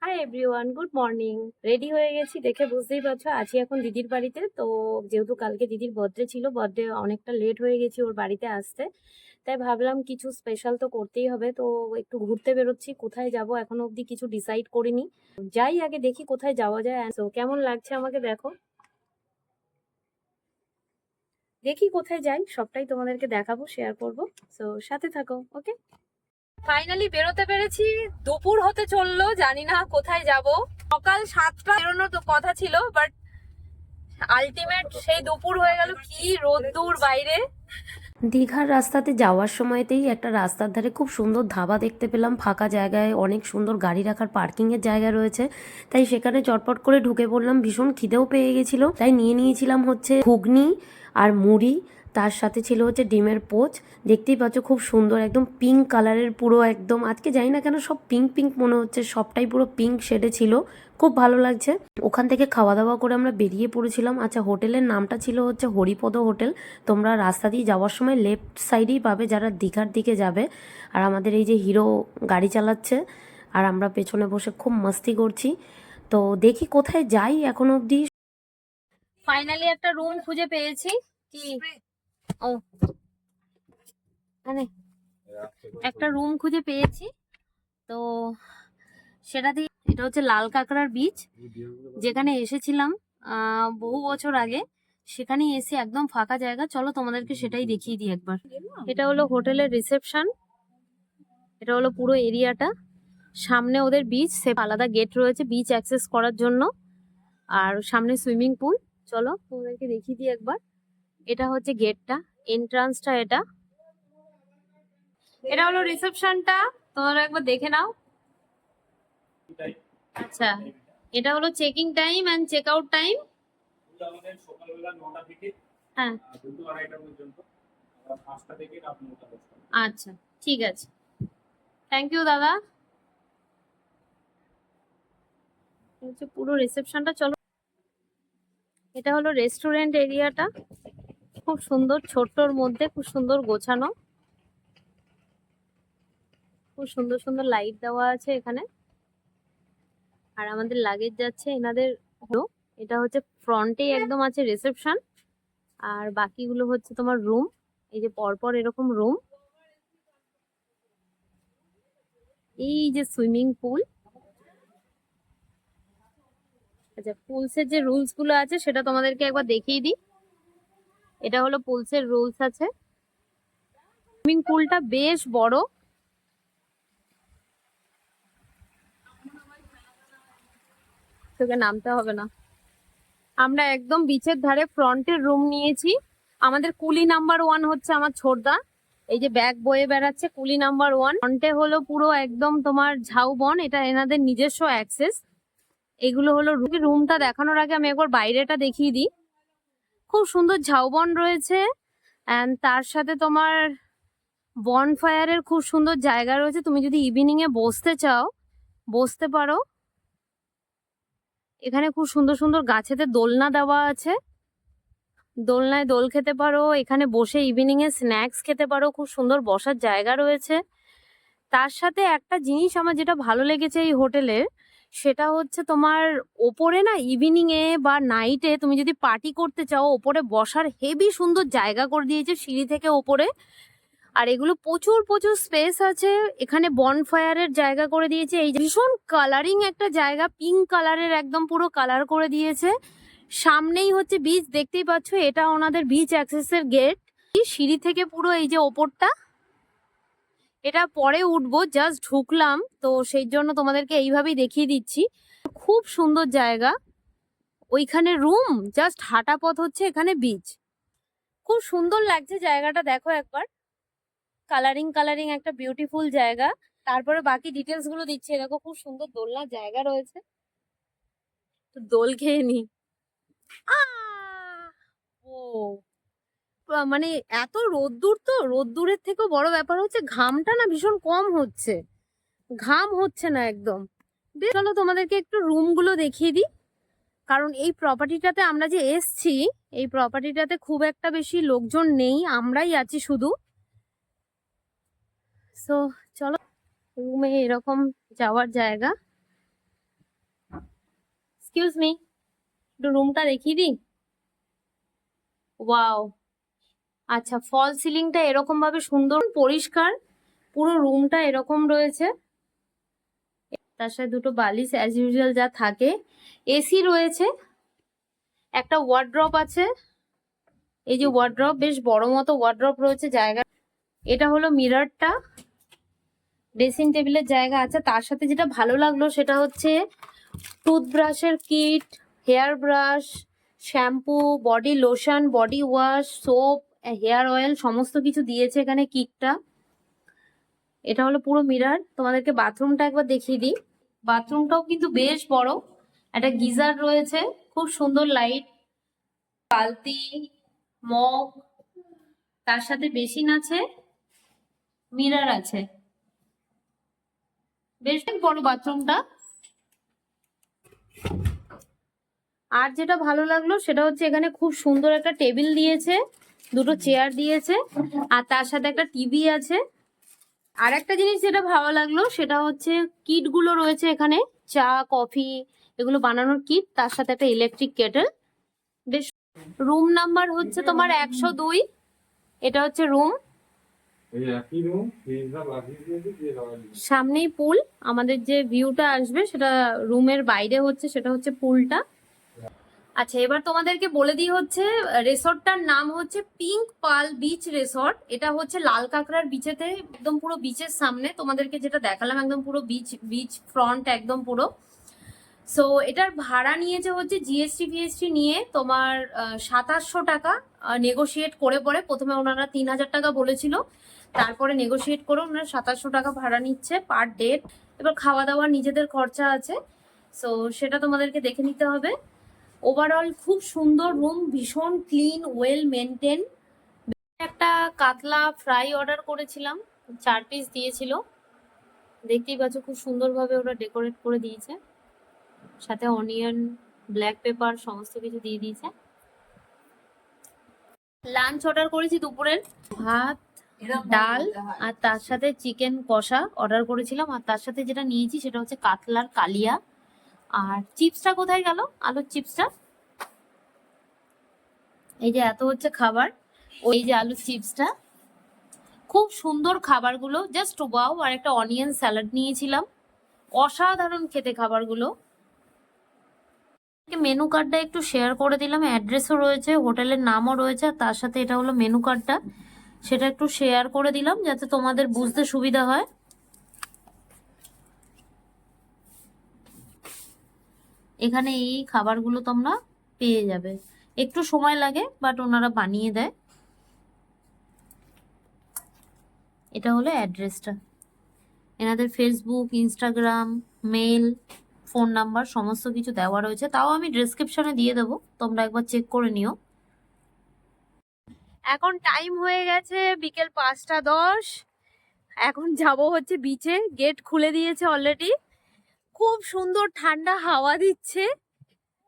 Hi everyone, good morning. Ready হয়ে গেছি, দেখে বুঝতেই পারছো আছি এখন দিদির বাড়িতে। তো যেহেতু কালকে দিদির বার্থডে ছিল, বার্থডে অনেকটা লেট হয়ে গেছি ওর বাড়িতে আসতে, তাই ভাবলাম কিছু স্পেশাল তো করতেই হবে। তো একটু ঘুরতে বেরোচ্ছি, কোথায় যাব এখনো অবধি কিছু ডিসাইড করিনি। যাই আগে দেখি কোথায় যাওয়া যায়। তো কেমন লাগছে আমাকে দেখো, দেখি কোথায় যাই সবটাই তোমাদেরকে দেখাবো, শেয়ার করবো। তো সাথে থাকো, ওকে। ফাইনালি বেরোতে পেরেছি, দুপুর হতে চললো, জানি না কোথায় যাব। সকাল 7টা বেরোনোর তো কথা ছিল, বাট আলটিমেট সেই দুপুর হয়ে গেল। কি রোদ্দুর বাইরে। দীঘার রাস্তাতে যাওয়ার সময়তেই একটা রাস্তার ধারে খুব সুন্দর ধাবা দেখতে পেলাম, ফাঁকা জায়গায় অনেক সুন্দর গাড়ি রাখার পার্কিং এর জায়গা রয়েছে। তাই সেখানে চটপট করে ঢুকে পড়লাম, ভীষণ খিদেও পেয়ে গেছিল, তাই নিয়ে নিয়েছিলাম হচ্ছে ঘুগনি আর মুড়ি, তার সাথে ছিল হচ্ছে ডিমের পোচ। দেখতেই পাচ্ছ খুব সুন্দর, একদম পিঙ্ক কালারের, পুরো একদম আজকে জানি না কেন সব পিঙ্ক পিঙ্ক মনে হচ্ছে, সবটাই পুরো পিঙ্ক শেডে ছিল, খুব ভালো লাগছে। ওখান থেকে খাওয়া দাওয়া করে আমরা বেরিয়ে পড়েছিলাম। আচ্ছা, হোটেলের নামটা ছিল হচ্ছে হরিপদ হোটেল। তোমরা রাস্তা দিয়ে যাওয়ার সময় লেফট সাইডেই পাবে যারা দীঘার দিকে যাবে। আর আমাদের এই যে হিরো গাড়ি চালাচ্ছে, আর আমরা পেছনে বসে খুব মাস্তি করছি। তো দেখি কোথায় যাই এখন অবধি। ফাইনালি একটা রুম খুঁজে পেয়েছি। কি ও, মানে একটা রুম খুঁজে পেয়েছি। তো সেটা দিয়ে, এটা হচ্ছে লাল কাঁকড়ার বীচ, যেখানে এসেছিলাম বহু বছর আগে। সেখানেই এসে একদম ফাঁকা জায়গা, চলো তোমাদেরকে সেটাই দেখিয়ে দিই একবার। এটা হলো হোটেলের রিসেপশন, এটা হলো পুরো এরিয়াটা। সামনে ওদের বিচ, সে আলাদা গেট রয়েছে বিচ অ্যাক্সেস করার জন্য, আর সামনে সুইমিং পুল। চলো তোমাদেরকে দেখিয়ে দিই একবার। এটা হচ্ছে গেটটা, এন্ট্রান্সটা এটা। এটা হলো রিসেপশনটা, তোমরা একবার দেখে নাও। আচ্ছা, এটা হলো checking time and check out time. আমাদের সকালবেলা 9টা থেকে হ্যাঁ দুপুর 2:30টা পর্যন্ত, আর 5টা থেকে রাত 9টা পর্যন্ত। আচ্ছা, ঠিক আছে, থ্যাংক ইউ দাদা। হচ্ছে পুরো রিসেপশনটা। চলো, এটা হলো রেস্টুরেন্ট এরিয়াটা, খুব সুন্দর, ছোট্টর মধ্যে খুব সুন্দর গোছানো, খুব সুন্দর সুন্দর লাইট দেওয়া আছে এখানে। আর আমাদের লাগেজ যাচ্ছে এনাদের হলো, এটা হচ্ছে ফ্রন্টে একদম আছে রিসেপশন, আর বাকিগুলো হচ্ছে তোমার রুম। এই যে পরপর এরকম রুম, এই যে সুইমিং পুল। আচ্ছা, পুলসের যে রুলস গুলো আছে সেটা তোমাদেরকে একবার দেখিয়ে দিই। এটা হলো পুলসের রুলস আছে। সুইমিং পুলটা বেশ বড়, তোকে নামতে হবে না। আমরা একদম বিচের ধারে ফ্রন্টের রুম নিয়েছি। আমাদের কুলি নাম্বার 1 হচ্ছে আমার ছোটদা, এই যে ব্যাগ বয়ে বেড়াচ্ছে, কুলি নাম্বার 1। ফ্রন্টে হলো পুরো একদম তোমার ঝাউবন, এটা এনাদের নিজস্ব অ্যাক্সেস। এগুলো হলো রুমটা দেখানোর আগে আমি একবার বাইরেটা দেখিয়ে দিই। খুব সুন্দর ঝাউবন রয়েছে, এন্ড তার সাথে তোমার বনফায়ারের খুব সুন্দর জায়গা রয়েছে। তুমি যদি ইভিনিং এ বসতে চাও বসতে পারো। এখানে খুব সুন্দর সুন্দর গাছেতে দোলনা দেওয়া আছে, দোলনায় দোল খেতে পারো, এখানে বসে ইভিনিং এ স্ন্যাক্স খেতে পারো, খুব সুন্দর বসার জায়গা রয়েছে। তার সাথে একটা জিনিস আমার যেটা ভালো লেগেছে এই হোটেলের, সেটা হচ্ছে তোমার ওপরে না ইভিনিং এ বা নাইটে তুমি যদি পার্টি করতে চাও, ওপরে বসার হেভি সুন্দর জায়গা করে দিয়েছে সিঁড়ি থেকে ওপরে। আর এগুলো প্রচুর প্রচুর স্পেস আছে, এখানে বনফায়ারের জায়গা করে দিয়েছে। এই ভীষণ কালারিং একটা জায়গা, পিঙ্ক কালারের একদম পুরো কালার করে দিয়েছে। সামনেই হচ্ছে বিচ, দেখতেই পাচ্ছ, এটা ওনাদের বিচ অ্যাক্সেসের গেট। সিঁড়ি থেকে পুরো এই যে ওপরটা, এটা পরে উঠবো, জাস্ট ঢুকলাম তো সেই জন্য তোমাদেরকে এইভাবেই দেখিয়ে দিচ্ছি। খুব সুন্দর জায়গা, ওইখানে রুম, জাস্ট হাঁটা পথ হচ্ছে এখানে বিচ। খুব সুন্দর লাগছে জায়গাটা, দেখো একবার। কালারিং কালারিং একটা বিউটিফুল জায়গা। তারপরে বাকি ডিটেলস গুলো দিচ্ছে, দেখো খুব সুন্দর দোলনার জায়গা রয়েছে, তো দোল খেয়ে নি। ও, মানে এত রোদ্দুর, তো রোদ্দুরের থেকেও বড় ব্যাপার হচ্ছে ঘামটা না ভীষণ কম হচ্ছে, ঘাম হচ্ছে না একদম। চলো তোমাদেরকে একটু রুম গুলো দেখিয়ে দিই, কারণ এই প্রপার্টিটাতে আমরা যে এসছি, এই প্রপার্টিটাতে খুব একটা বেশি লোকজন নেই, আমরাই আছি শুধু। সো চলো, রুমে এরকম যাওয়ার জায়গা, এক্সকিউজ মি, একটু রুমটা দেখিয়ে দিই। ওয়াও, আচ্ছা, ফল সিলিংটা এরকম ভাবে সুন্দর পরিষ্কার, পুরো রুমটা এরকম রয়েছে। তার সাথে দুটো বালিশ অ্যাজ ইউজুয়াল যা থাকে, এসি রয়েছে, একটা ওয়ার্ড্রপ আছে। এই যে ওয়ার্ড্রপ, বেশ বড় মতো ওয়ার্ড্রপ রয়েছে জায়গা। এটা হলো মিররটা, ড্রেসিং টেবিলের জায়গা আছে। তার সাথে যেটা ভালো লাগলো সেটা হচ্ছে টুথব্রাশের kit, hair brush, shampoo, body lotion, body wash, soap, hair oil সমস্ত কিছু দিয়েছে এখানে কিটটা। এটা হলো পুরো মিরর। তোমাদেরকে বাথরুমটা একবার দেখিয়ে দিই। বাথরুমটাও কিন্তু বেশ বড়, একটা গিজার রয়েছে, খুব সুন্দর লাইট, বালতি, মগ, তার সাথে বেসিন আছে, মিরর আছে, বেশ বড় বাথরুমটা। আর যেটা ভালো লাগলো সেটা হচ্ছে এখানে খুব সুন্দর একটা টেবিল দিয়েছে, দুটো চেয়ার দিয়েছে, আর তার সাথে একটা টিভি আছে। আর একটা জিনিস যেটা ভালো লাগলো সেটা হচ্ছে কিট গুলো রয়েছে এখানে, চা কফি এগুলো বানানোর কিট, তার সাথে একটা ইলেকট্রিক কেটেল। বেশ। রুম নাম্বার হচ্ছে তোমার 102, এটা হচ্ছে রুম। সামনেই পুল, আমাদের যে ভিউটা আসবে সেটা রুমের বাইরে হচ্ছে, সেটা হচ্ছে পুলটা। আচ্ছা, এবার তোমাদেরকে বলে দিই হচ্ছে রিসর্টটার নাম হচ্ছে পিঙ্ক পার্ল বিচ রিসর্ট। এটা হচ্ছে লাল কাঁকড়ার বিচেতে, একদম পুরো বিচের সামনে। তোমাদেরকে যেটা দেখালাম একদম পুরো বিচ ফ্রন্ট একদম পুরো। সো এটার ভাড়া নিয়েছে হচ্ছে জিএসটি ফিএসটি নিয়ে তোমার 2700 টাকা, নেগোশিয়েট করে পরে। প্রথমে ওনারা 3000 টাকা বলেছিল, তারপরে নেগোশিয়েট করে ওনারা 2700 টাকা ভাড়া নিচ্ছে পার ডেট। এবার খাওয়া দাওয়ার নিজেদের খরচা আছে, সো সেটা তোমাদেরকে দেখে নিতে হবে। ওভারঅল খুব সুন্দর রুম, ভীষণ ক্লিন, ওয়েল মেনটেন। একটা কাতলা ফ্রাই অর্ডার করেছিলাম, 4 পিস দিয়েছিল। দেখতেই পাচ্ছ খুব সুন্দরভাবে ওরা ডেকোরেট করে দিয়েছে, সাথে অনিয়ন, ব্ল্যাক পেপার সমস্ত কিছু দিয়ে দিয়েছে। লাঞ্চ অর্ডার করেছি দুপুরের, ভাত, ডাল, আর তার সাথে চিকেন কষা অর্ডার করেছিলাম। আর তার সাথে যেটা নিয়েছি সেটা হচ্ছে কাতলার কালিয়া। আর চিপসটা কোথায় গেল, আলুর চিপসটা? এই যে এত হচ্ছে খাবার, ওই যে আলুর চিপসটা। খুব সুন্দর খাবারগুলো, জাস্ট ওয়াও। আর একটা অনিয়ন স্যালাড নিয়েছিলাম, অসাধারণ খেতে খাবারগুলো। মেনু কার্ডটা একটু শেয়ার করে দিলাম, অ্যাড্রেসও রয়েছে, হোটেলের নামও রয়েছে, আর তার সাথে এটা হলো মেনু কার্ডটা, সেটা একটু শেয়ার করে দিলাম যাতে তোমাদের বুঝতে সুবিধা হয়। এখানে এই খাবারগুলো তোমরা পেয়ে যাবে, একটু সময় লাগে বাট ওনারা বানিয়ে দেয়। এটা হলো অ্যাড্রেসটা। এনাদের Facebook, Instagram, mail, phone number সমস্ত কিছু দেওয়া রয়েছে, তাও আমি ডেসক্রিপশনে দিয়ে দেবো, তোমরা একবার চেক করে নিও। এখন টাইম হয়ে গেছে বিকেল 5টা 10। এখন যাব হচ্ছে বিচে, গেট খুলে দিয়েছে অলরেডি। খুব সুন্দর ঠান্ডা হাওয়া দিচ্ছে,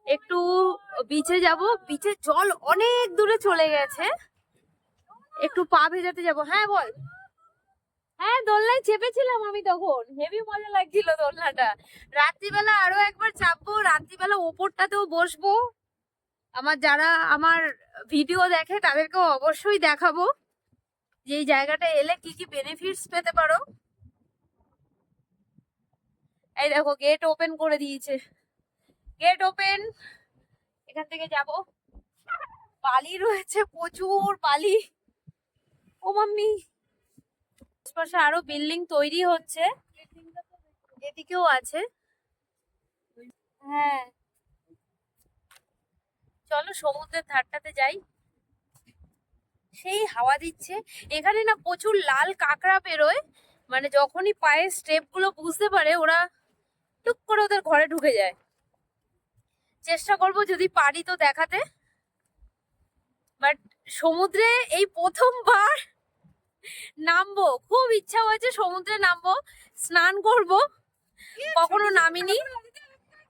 একটু বিচে যাব। বিচের জল অনেক দূরে চলে গেছে, একটু পা ভেজাতে যাব। হ্যাঁ বল। হ্যাঁ, দোলনায় চেপেছিলাম আমি, তখন হেভি মজা লাগছিল দোলনাটা। রাত্রিবেলা আরো একবার চাপবো, রাত্রিবেলা ওপরটাতেও বসবো। যারা আমার ভিডিও দেখে তাদেরকেও অবশ্যই দেখাবো যে এই জায়গাটা এলে কি কি বেনিফিটস পেতে পারো। এই দেখো গেট ওপেন করে দিয়েছে, গেট ওপেন। এখান থেকে যাব। বালি রয়েছে, প্রচুর বালি। ও মাম্মি, আশেপাশে আরো বিল্ডিং তৈরি হচ্ছে, এদিকেও আছে। হ্যাঁ, চলো সমুদ্রের ধারটাতে যাই। সেই হাওয়া দিচ্ছে এখানে না, প্রচুর লাল কাঁকড়া বেরোয়। মানে যখনই পায়ের স্টেপ গুলো বুঝতে পারে ওরা টুক করে ওদের ঘরে ঢুকে যায়। চেষ্টা করব যদি পারি তো দেখাতে। বাট সমুদ্রে এই প্রথমবার নামবো, খুব ইচ্ছা হয়েছে সমুদ্রে নামবো, স্নান করব, কখনো নামিনি।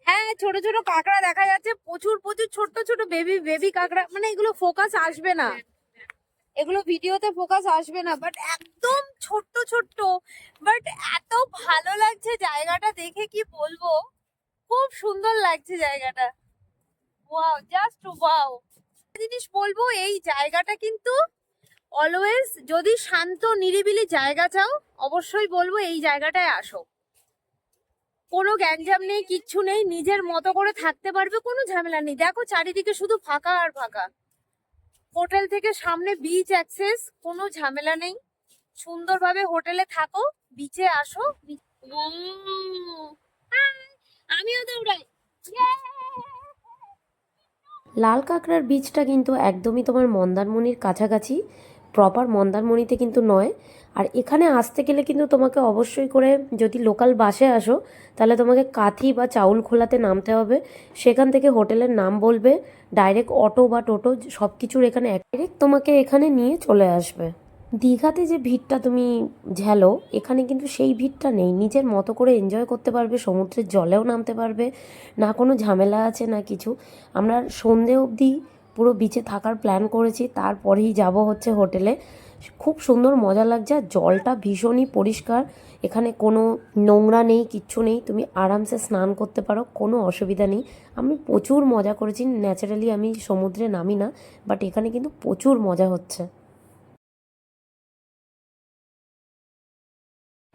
হ্যাঁ, ছোট ছোট কাঁকড়া দেখা যাচ্ছে, প্রচুর প্রচুর ছোট ছোট বেবি বেবি কাঁকড়া। মানে এগুলো ফোকাস আসবে না, এগুলো ভিডিওতে ফোকাস আসবে না, বাট একদম ছোট্ট ছোট্ট। বাট এত ভালো লাগছে জায়গাটা দেখে, কি বলবো, খুব সুন্দর লাগছে জায়গাটা, ওয়াও, জাস্ট ওয়াও। জিনিস বলবো, এই জায়গাটা কিন্তু অলওয়েজ, যদি শান্ত নিরিবিলি জায়গা চাও অবশ্যই বলবো এই জায়গাটায় আসো। কোনো গ্যাঞ্জাম নেই, কিচ্ছু নেই, নিজের মতো করে থাকতে পারবে, কোনো ঝামেলা নেই। দেখো চারিদিকে শুধু ফাঁকা আর ফাঁকা। হোটেল থেকে সামনে বিচ অ্যাক্সেস, কোনো ঝামেলা নেই। সুন্দরভাবে হোটেলে থাকো, বিচে আসো। আমিও দৌড়াই। লাল কাঁকড়ার বীজটা কিন্তু একদমই তোমার মন্দারমণির কাছাকাছি, প্রপার মন্দারমণিতে কিন্তু নয়। আর এখানে আসতে গেলে কিন্তু তোমাকে অবশ্যই করে, যদি লোকাল বাসে আসো তাহলে তোমাকে কাথি বা চাউল খোলাতে নামতে হবে। সেখান থেকে হোটেলের নাম বলবে, ডাইরেক্ট অটো বা টোটো সব কিছুর এখানে ডাইরেক্ট তোমাকে এখানে নিয়ে চলে আসবে। দীঘাতে যে ভিড়টা তুমি ঝেলো, এখানে কিন্তু সেই ভিড়টা নেই। নিজের মতো করে এনজয় করতে পারবে, সমুদ্রের জলেও নামতে পারবে, না কোনো ঝামেলা আছে না কিছু। আমরা সন্ধে অবধি পুরো বিচে থাকার প্ল্যান করেছি, তারপরেই যাব হচ্ছে হোটেলে। খুব সুন্দর মজা লাগছে, আর জলটা ভীষণই পরিষ্কার, এখানে কোনো নোংরা নেই, কিচ্ছু নেই, তুমি আরামসে স্নান করতে পারো, কোনো অসুবিধা নেই। আমি প্রচুর মজা করেছি। ন্যাচারালি আমি সমুদ্রে নামি না, বাট এখানে কিন্তু প্রচুর মজা হচ্ছে।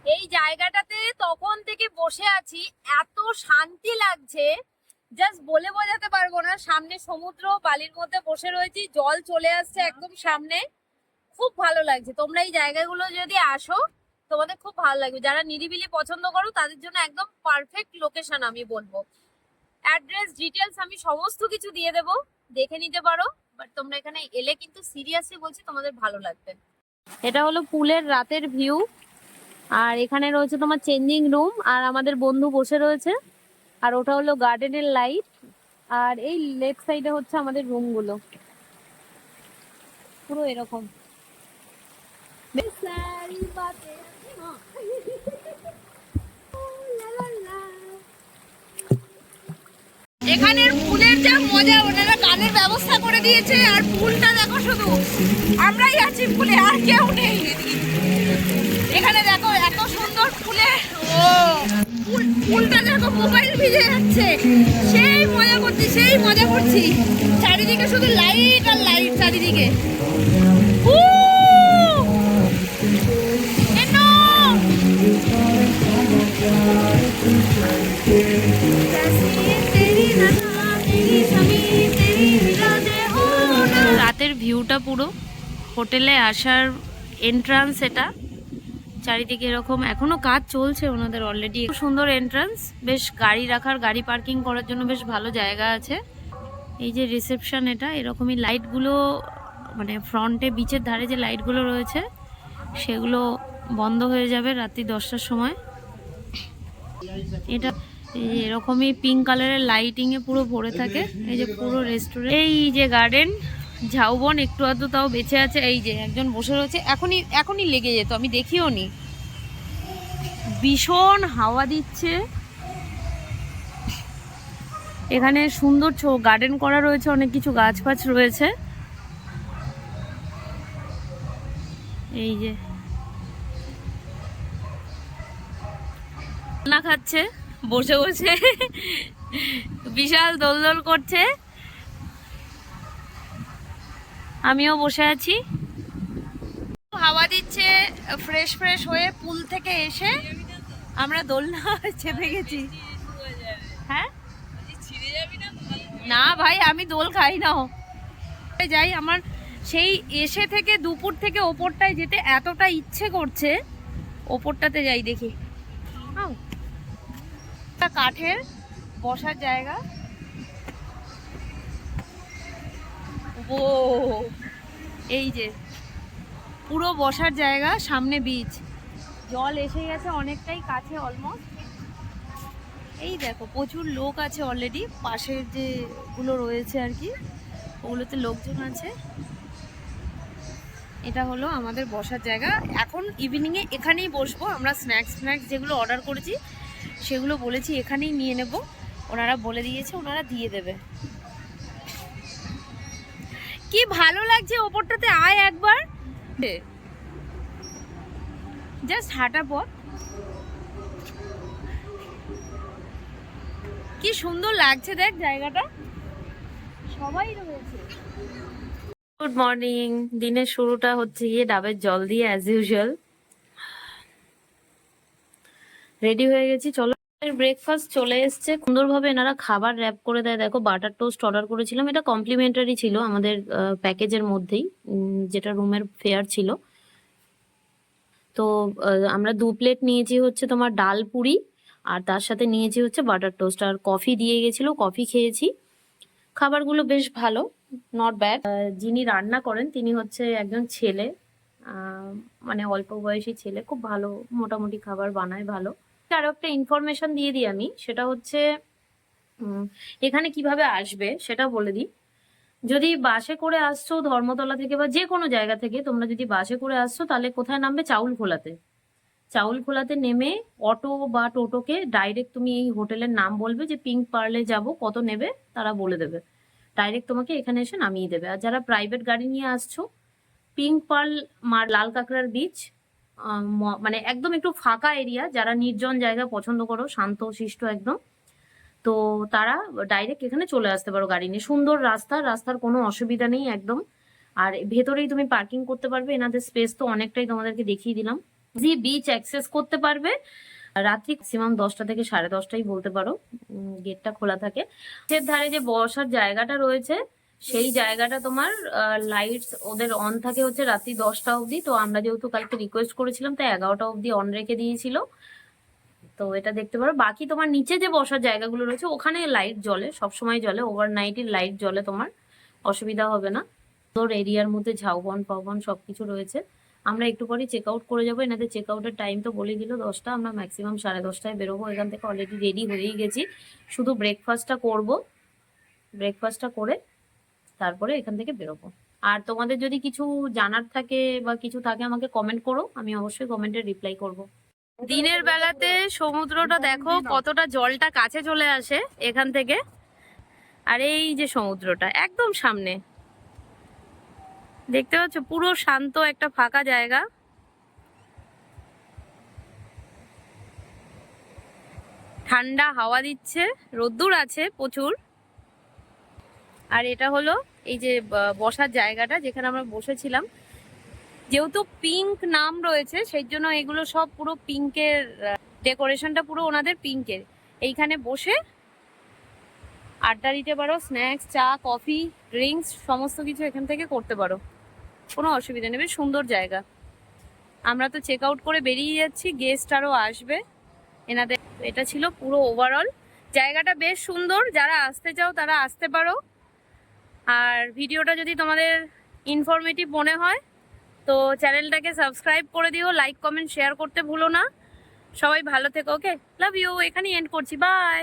এই জায়গাটাতে তখন থেকে বসে আছি, এত শান্তি লাগছে, জাস্ট বলে বোঝাতে পারবো না। সামনে সমুদ্র, বালির মধ্যে বসে রয়েছি, জল চলে আসছে একদম সামনে, খুব ভালো লাগছে। তোমরা এই জায়গাগুলো যদি আসো তোমাদের খুব ভালো লাগবে। যারা নিরিবিলি পছন্দ করো তাদের জন্য একদম পারফেক্ট লোকেশন আমি বলবো। অ্যাড্রেস ডিটেলস আমি সমস্ত কিছু দিয়ে দেবো, দেখে নিতে পারো। বাট তোমরা এখানে এলে কিন্তু সিরিয়াসলি বলছি তোমাদের ভালো লাগবে। এটা হলো পুলের রাতের ভিউ, আর এখানে রয়েছে তোমার চেঞ্জিং রুম, আর আমাদের বন্ধু বসে রয়েছে, আর ওটা হলো গার্ডেনের লাইট, আর এই লেফট সাইডে হচ্ছে আমাদের রুমগুলো, পুরো এরকম। এখানের পুলের যা মজা, ওনারা গানের ব্যবস্থা করে দিয়েছে, আর পুলটা দেখো, শুধু আমরাই আছি পুলে, আর কেউ নেই এখানে। দেখো এত সুন্দর পুলে, ও পুলটা দেখো, মোবাইল ভিজে যাচ্ছে, সেই মজা করছি, সেই মজা করছি। চারিদিকে শুধু লাইট আর লাইট, চারিদিকে। রাতের ভিউটা পুরো হোটেলে আসার এন্ট্রান্স, এটা চারিদিকে এরকম, এখনো কাজ চলছে ওনাদের অলরেডি। সুন্দর এন্ট্রান্স, বেশ গাড়ি রাখার, গাড়ি পার্কিং করার জন্য বেশ ভালো জায়গা আছে। এই যে রিসেপশন, এটা এরকমই লাইটগুলো, মানে ফ্রন্টে বিচের ধারে যে লাইটগুলো রয়েছে সেগুলো বন্ধ হয়ে যাবে রাত্রি 10টার সময়। এটা এরকমই পিঙ্ক কালারের লাইটিংয়ে পুরো ভরে থাকে। এই যে পুরো রেস্টুরেন্ট, এই যে গার্ডেন, ঝাউবন একটু আধটু তাও বেঁচে আছে। এই যে একজন বসে রয়েছে, এখনই লেগে যেত, আমি দেখিও নি। ভীষণ হাওয়া দিচ্ছে এখানে, সুন্দর গার্ডেন করা রয়েছে, অনেক কিছু গাছ ফাছ রয়েছে। এই যে না খাচ্ছে বসে বসে, বিশাল দোলদোল করছে, আমিও বসে আছি। হাওয়া দিচ্ছে, ফ্রেশ ফ্রেশ হয়ে পুল থেকে এসে আমরা দোলনা চেপে গেছি। হ্যাঁ না ভাই, আমি দোল খাই না, যাই। আমার সেই এসে থেকে দুপুর থেকে ওপরটায় যেতে এতটা ইচ্ছে করছে, ওপরটাতে যাই, দেখি। কাঠের বসার জায়গা, ও এই যে পুরো বসার জায়গা, সামনে বিচ, জল এসে গেছে অনেকটাই কাছে, অলমোস্ট। এই দেখো প্রচুর লোক আছে অলরেডি, পাশের যেগুলো রয়েছে আর কি ওগুলোতে লোকজন আছে। এটা হলো আমাদের বসার জায়গা। এখন ইভিনিংয়ে এখানেই বসবো আমরা। স্ন্যাক্স যেগুলো অর্ডার করেছি সেগুলো বলেছি এখানেই নিয়ে নেব, ওনারা বলে দিয়েছে, ওনারা দিয়ে দেবে। কি ভালো লাগছে ওপরটাতে, আয় একবার, জাস্ট হাঁটা পথ। কি সুন্দর লাগছে দেখ জায়গাটা, সবাই রয়েছে। Good morning. দিনের শুরুটা হচ্ছে গিয়ে ডাবের জল দিয়ে অ্যাজ ইউজুয়াল। রেডি হয়ে গেছি, চলো। ব্রেকফাস্ট চলে এসছে সুন্দরভাবে, এনারা খাবার র্যাপ করে দেয়। দেখো বাটার টোস্ট অর্ডার করেছিলাম, এটা কমপ্লিমেন্টারি ছিল আমাদের প্যাকেজের মধ্যেই, যেটা রুমের ফেয়ার ছিল। তো আমরা 2 প্লেট নিয়েছি হচ্ছে তোমার ডাল পুরি, আর তার সাথে নিয়েছি হচ্ছে বাটার টোস্ট, আর কফি দিয়ে গেছিল, কফি খেয়েছি। খাবারগুলো বেশ ভালো, নট ব্যাড। যিনি রান্না করেন তিনি হচ্ছে একজন ছেলে, মানে অল্প বয়সী ছেলে, খুব ভালো, মোটামুটি খাবার বানায় ভালো। আরো একটা ইনফরমেশন দিয়ে দিই আমি, সেটা হচ্ছে এখানে কিভাবে আসবে সেটা বলে দিই। যদি বাসে করে আসছো ধর্মতলা থেকে বা যে কোনো জায়গা থেকে, তোমরা যদি বাসে করে আসছো তাহলে কোথায় নামবে? চাউলখোলাতে। চাউলখোলাতে নেমে অটো বা টোটোকে ডাইরেক্ট তুমি এই হোটেলের নাম বলবে যে পিঙ্ক পার্লে যাব, কত নেবে তারা বলে দেবে, ডাইরেক্ট তোমাকে এখানে এসে নামিয়ে দেবে। আর যারা প্রাইভেট গাড়ি নিয়ে আসছো, পিঙ্ক পার্ল লাল কাঁকড়ার বিচ, মানে একদম একটু ফাঁকা এরিয়া, যারা নির্জন জায়গা পছন্দ করো, শান্ত শিষ্ট একদম, তো তারা ডাইরেক্ট এখানে চলে আসতে পারো গাড়ি নিয়ে। সুন্দর রাস্তা, রাস্তার কোনো অসুবিধা নেই একদম। আর ভেতরেই তুমি পার্কিং করতে পারবে, এনাদের স্পেস তো অনেকটাই তোমাদেরকে দেখিয়ে দিলাম। জি বিচ অ্যাক্সেস করতে পারবে রাত্রি ম্যাক্সিমাম 10টা থেকে 10:30 বলতে পারো, গেটটা খোলা থাকে। এর ধারে যে বসার জায়গাটা রয়েছে, সেই জায়গাটা তোমার লাইটস ওদের অন থাকে হচ্ছে রাত্রি 10টা অবধি। তো আমরা যেহেতু কালকে রিকোয়েস্ট করেছিলাম, তাই 11টা অবধি অন রেখে দিয়েছিল। তো এটা দেখতে পারো। বাকি তোমার নিচে যে বসার জায়গাগুলো রয়েছে ওখানে লাইট জ্বলে, সবসময় জ্বলে, ওভারনাইটই লাইট জ্বলে, তোমার অসুবিধা হবে না। তোর এরিয়ার মধ্যে ঝাউবন পাবন সবকিছু রয়েছে। আমরা একটু পরে চেক আউট করে যাবো, এনাদের চেক আউটের টাইম তো বলে দিল 10টা, আমরা ম্যাক্সিমাম 10:30টায় বেরোবো এখান থেকে। অলরেডি রেডি হয়েই গেছি, শুধু ব্রেকফাস্টটা করব, ব্রেকফাস্টটা করে তারপরে এখান থেকে বেরোবো। আর তোমাদের যদি কিছু জানার থাকে বা কিছু থাকে আমাকে কমেন্ট করো, আমি অবশ্যই কমেন্টে রিপ্লাই করব। দিনের বেলাতে সমুদ্রটা দেখো কতটা জলটা কাছে চলে আসে এখান থেকে, আর এই যে সমুদ্রটা একদম সামনে দেখতে পাচ্ছ, পুরো শান্ত একটা ফাঁকা জায়গা। ঠান্ডা হাওয়া দিচ্ছে, রোদ্দুর আছে প্রচুর। আর এটা হলো এই যে বসার জায়গাটা যেখানে আমরা বসেছিলাম। যেহেতু পিঙ্ক নাম রয়েছে সেই জন্য এগুলো সব পুরো পিঙ্কের, ডেকোরেশনটা পুরো ওনাদের পিঙ্কের। এইখানে বসে আড্ডা দিতে পারো, স্ন্যাক্স, চা, কফি, ড্রিঙ্কস সমস্ত কিছু এখান থেকে করতে পারো, কোনো অসুবিধা নেই। বেশ সুন্দর জায়গা। আমরা তো চেক আউট করে বেরিয়ে যাচ্ছি, গেস্ট আরও আসবে এনাদের। এটা ছিল পুরো ওভারঅল জায়গাটা, বেশ সুন্দর। যারা আসতে চাও তারা আসতে পারো। আর ভিডিওটা যদি তোমাদের ইনফরমেটিভ মনে হয় তো চ্যানেলটাকে সাবস্ক্রাইব করে দিও, লাইক কমেন্ট শেয়ার করতে ভুলো না। সবাই ভালো থেকো, ওকে, লাভ ইউ। এখানেই এন্ড করছি, বাই।